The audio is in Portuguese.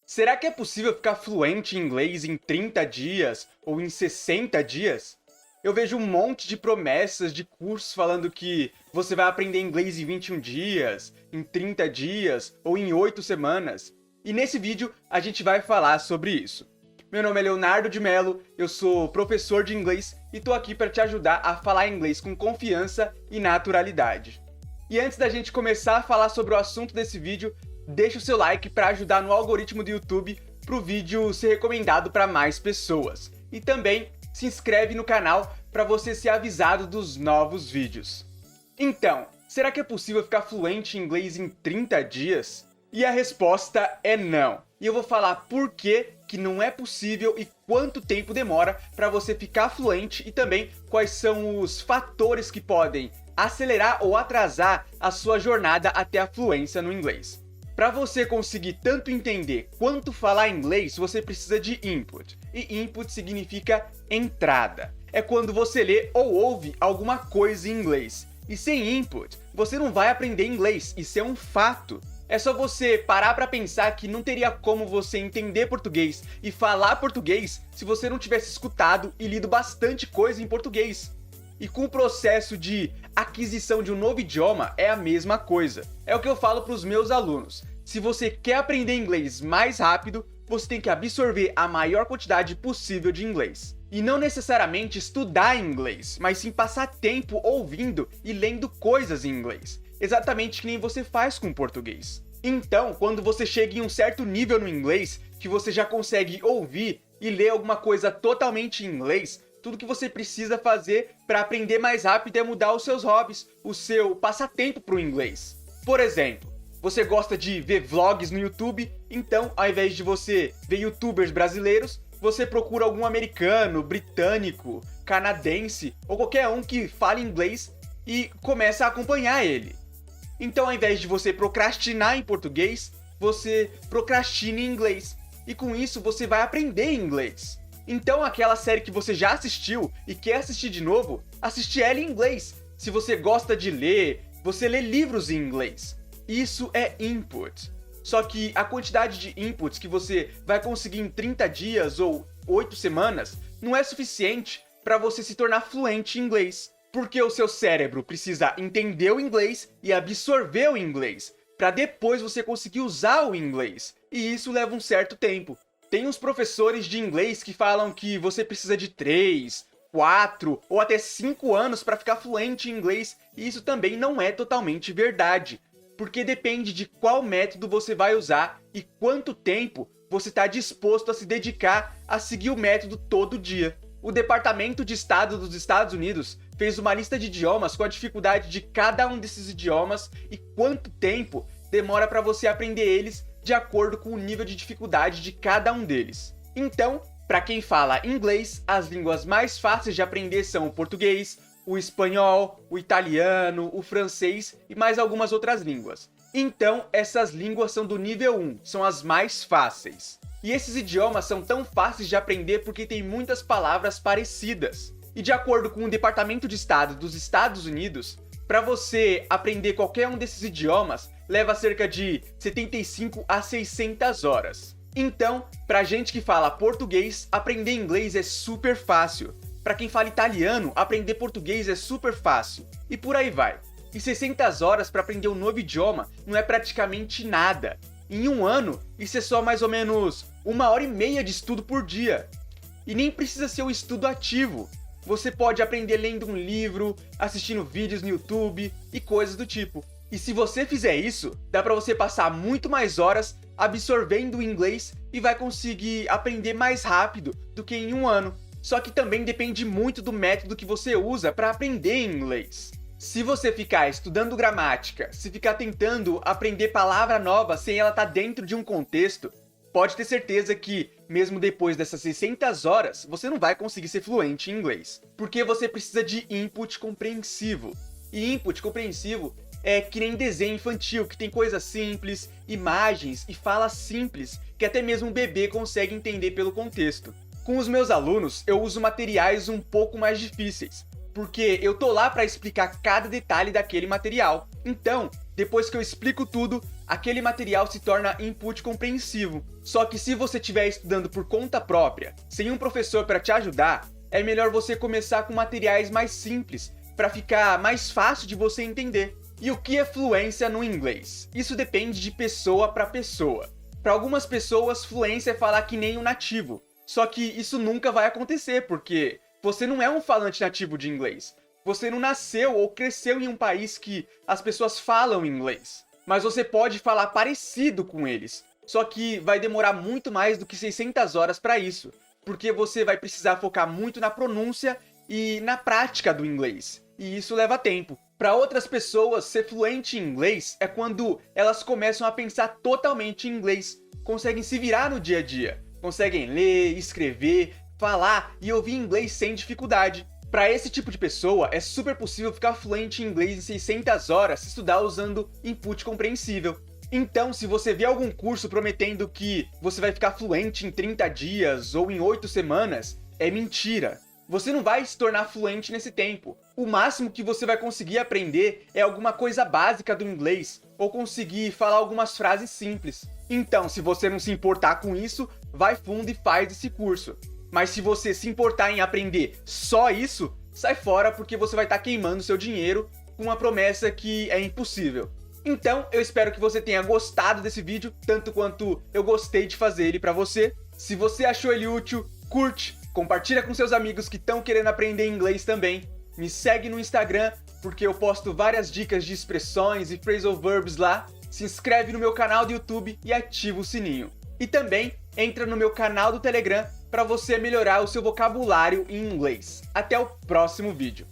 Será que é possível ficar fluente em inglês em 30 dias ou em 60 dias? Eu vejo um monte de promessas de cursos falando que você vai aprender inglês em 21 dias, em 30 dias ou em 8 semanas. E nesse vídeo a gente vai falar sobre isso. Meu nome é Leonardo de Mello, eu sou professor de inglês e tô aqui para te ajudar a falar inglês com confiança e naturalidade. E antes da gente começar a falar sobre o assunto desse vídeo, deixa o seu like para ajudar no algoritmo do YouTube para o vídeo ser recomendado para mais pessoas. E também se inscreve no canal para você ser avisado dos novos vídeos. Então, será que é possível ficar fluente em inglês em 30 dias? E a resposta é não. E eu vou falar por que não é possível e quanto tempo demora para você ficar fluente e também quais são os fatores que podem acelerar ou atrasar a sua jornada até a fluência no inglês. Para você conseguir tanto entender quanto falar inglês, você precisa de input. E input significa entrada. É quando você lê ou ouve alguma coisa em inglês. E sem input, você não vai aprender inglês. Isso é um fato. É só você parar para pensar que não teria como você entender português e falar português se você não tivesse escutado e lido bastante coisa em português. E com o processo de aquisição de um novo idioma é a mesma coisa. É o que eu falo para os meus alunos. Se você quer aprender inglês mais rápido, você tem que absorver a maior quantidade possível de inglês. E não necessariamente estudar inglês, mas sim passar tempo ouvindo e lendo coisas em inglês. Exatamente que nem você faz com o português. Então, quando você chega em um certo nível no inglês, que você já consegue ouvir e ler alguma coisa totalmente em inglês, tudo que você precisa fazer para aprender mais rápido é mudar os seus hobbies, o seu passatempo para o inglês. Por exemplo, você gosta de ver vlogs no YouTube, então ao invés de você ver youtubers brasileiros, você procura algum americano, britânico, canadense ou qualquer um que fale inglês e começa a acompanhar ele. Então ao invés de você procrastinar em português, você procrastina em inglês. E com isso você vai aprender inglês. Então aquela série que você já assistiu e quer assistir de novo, assiste ela em inglês. Se você gosta de ler, você lê livros em inglês. Isso é input. Só que a quantidade de inputs que você vai conseguir em 30 dias ou 8 semanas não é suficiente para você se tornar fluente em inglês. Porque o seu cérebro precisa entender o inglês e absorver o inglês, para depois você conseguir usar o inglês. E isso leva um certo tempo. Tem uns professores de inglês que falam que você precisa de 3, 4 ou até 5 anos para ficar fluente em inglês, e isso também não é totalmente verdade, porque depende de qual método você vai usar e quanto tempo você está disposto a se dedicar a seguir o método todo dia. O Departamento de Estado dos Estados Unidos fez uma lista de idiomas com a dificuldade de cada um desses idiomas e quanto tempo demora para você aprender eles de acordo com o nível de dificuldade de cada um deles. Então, para quem fala inglês, as línguas mais fáceis de aprender são o português, o espanhol, o italiano, o francês e mais algumas outras línguas. Então, essas línguas são do nível 1, são as mais fáceis. E esses idiomas são tão fáceis de aprender porque tem muitas palavras parecidas. E de acordo com o Departamento de Estado dos Estados Unidos, para você aprender qualquer um desses idiomas, leva cerca de 75 a 600 horas. Então, pra gente que fala português, aprender inglês é super fácil. Pra quem fala italiano, aprender português é super fácil. E por aí vai. E 600 horas para aprender um novo idioma não é praticamente nada. Em um ano, isso é só mais ou menos 1h30 de estudo por dia. E nem precisa ser um estudo ativo. Você pode aprender lendo um livro, assistindo vídeos no YouTube e coisas do tipo. E se você fizer isso, dá para você passar muito mais horas absorvendo o inglês e vai conseguir aprender mais rápido do que em um ano. Só que também depende muito do método que você usa para aprender inglês. Se você ficar estudando gramática, se ficar tentando aprender palavra nova sem ela estar dentro de um contexto, pode ter certeza que, mesmo depois dessas 600 horas, você não vai conseguir ser fluente em inglês. Porque você precisa de input compreensivo. E input compreensivo é que nem desenho infantil, que tem coisas simples, imagens e falas simples, que até mesmo um bebê consegue entender pelo contexto. Com os meus alunos, eu uso materiais um pouco mais difíceis, porque eu tô lá para explicar cada detalhe daquele material. Então, depois que eu explico tudo, aquele material se torna input compreensivo. Só que se você estiver estudando por conta própria, sem um professor para te ajudar, é melhor você começar com materiais mais simples, para ficar mais fácil de você entender. E o que é fluência no inglês? Isso depende de pessoa para pessoa. Para algumas pessoas, fluência é falar que nem um nativo. Só que isso nunca vai acontecer, porque você não é um falante nativo de inglês. Você não nasceu ou cresceu em um país que as pessoas falam inglês. Mas você pode falar parecido com eles. Só que vai demorar muito mais do que 600 horas para isso. Porque você vai precisar focar muito na pronúncia e na prática do inglês. E isso leva tempo. Para outras pessoas, ser fluente em inglês é quando elas começam a pensar totalmente em inglês. Conseguem se virar no dia a dia. Conseguem ler, escrever, falar e ouvir inglês sem dificuldade. Para esse tipo de pessoa, é super possível ficar fluente em inglês em 600 horas se estudar usando input compreensível. Então, se você vê algum curso prometendo que você vai ficar fluente em 30 dias ou em 8 semanas, é mentira. Você não vai se tornar fluente nesse tempo. O máximo que você vai conseguir aprender é alguma coisa básica do inglês, ou conseguir falar algumas frases simples. Então, se você não se importar com isso, vai fundo e faz esse curso. Mas se você se importar em aprender só isso, sai fora porque você vai estar queimando seu dinheiro com uma promessa que é impossível. Então, eu espero que você tenha gostado desse vídeo, tanto quanto eu gostei de fazer ele para você. Se você achou ele útil, curte, compartilha com seus amigos que estão querendo aprender inglês também. Me segue no Instagram, porque eu posto várias dicas de expressões e phrasal verbs lá. Se inscreve no meu canal do YouTube e ativa o sininho. E também entra no meu canal do Telegram para você melhorar o seu vocabulário em inglês. Até o próximo vídeo.